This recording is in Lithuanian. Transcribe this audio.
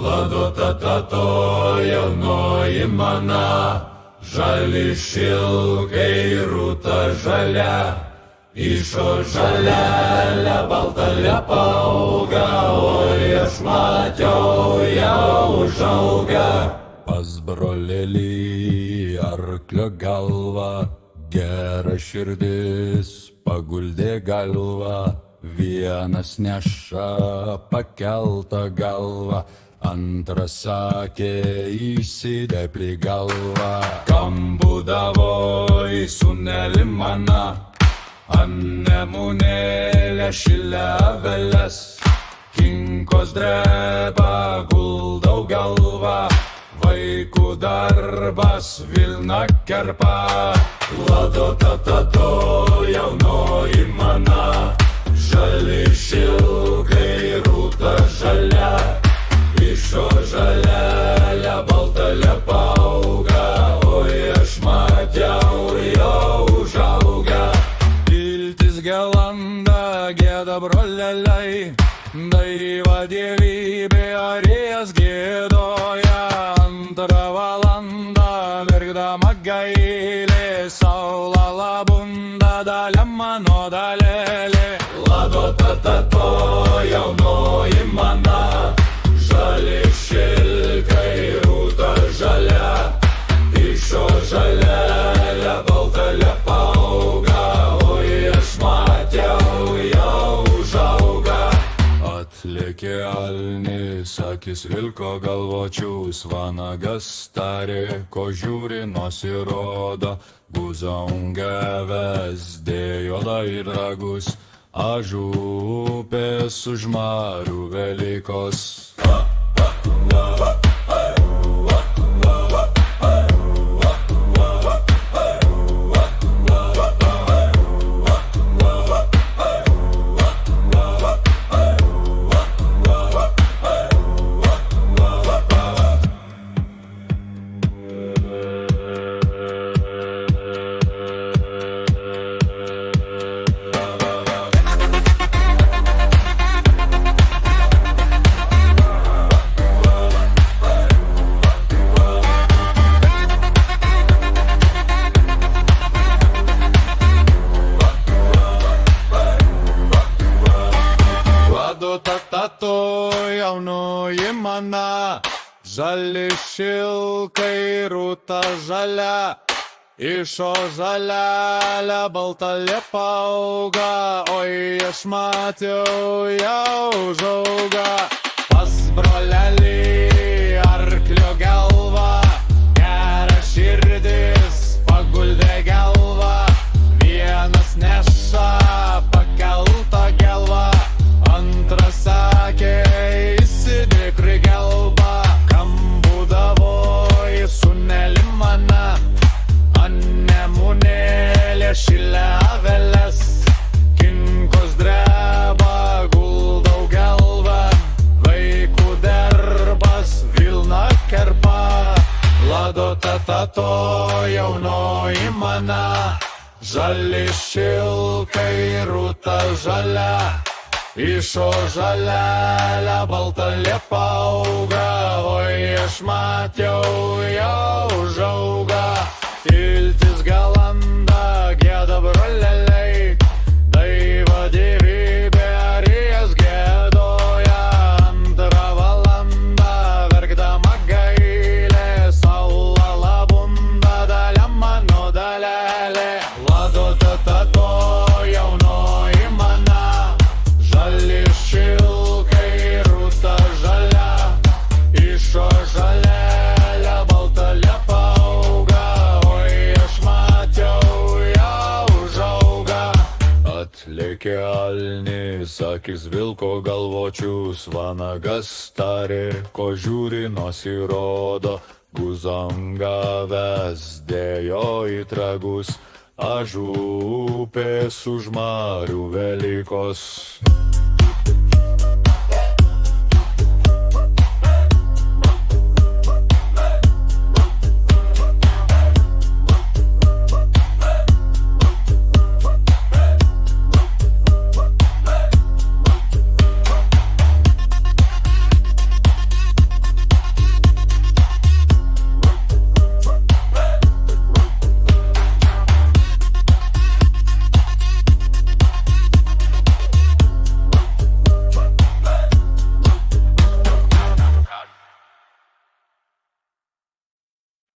Ladotatato jaunoji mana, žali šilkai rūta žalia, išo žalelė, balta liepa auga, oi aš mačiau, jau užauga. Pas brolėlį arklio galva, gera širdis paguldė galva, vienas neša pakeltą galvą, antras sakė įsidė prie galvą. Kam būdavo į sūnelį mano, ant nemunėlė šilė aveles, kinkos dreba guldau galvą, vaikų darbas vilna kerpa. Ladotatato jaunoji mana, žali šilkai rūta žalia, išo žalelė, balta liepa auga, oi aš mačiau, jau užauga. Viltis gelanda, gėda broleliai, daiva dievybė arijas gėdoja, antrą valandą verkdama gailė, saula labunda, dalia mano dalelė. Ladotatato jaunoji mana, žali šilkai rūta žalia, išo žalelė, balta liepa auga, oi aš mačiau, jau užauga. Atlėkė alnis, akis vilko galvočius, vanagas tarė, ko žiūri nosį rodo, guzongavęs dėjo lai ragus, ažų upės už marių Velykos. Ladotatato jaunoji mana, žali šilkai rūta žalia, išo žalelė, balta liepa auga, oi aš mačiau, jau užauga. Pas brolelį arklio galva, gera širdis paguldė galvą, vienas neša pakeltą galvą, antras sakė įsidėk prie galvą. Kam būdavo į sūnelį mano, ant nemunėlė šilė aveles, kinkos dreba guldau galvą, vaikų darbas vilna kerpa. Ladotatato jaunoji mana, žali šilkai rūta žalia, išo žalelė, balta liepa auga, oi aš mačiau, jau užauga. Viltis galanda, gėda broleliai, daiva dievybė arijas gėdoja, antrą valandą verkdama gailė, saula labunda, dalia mano dalelė. Ladotatato jaunoji mana, žali šilkai rūta žalia, išo žalelė, balta liepa auga, oi aš mačiau, jau užauga. Atlėkė alnis, akis vilko galvočius, vanagas tarė, ko žiūri nosį rodo, guzongavęs dėjo į tragus, ažų upės už marių Velykos.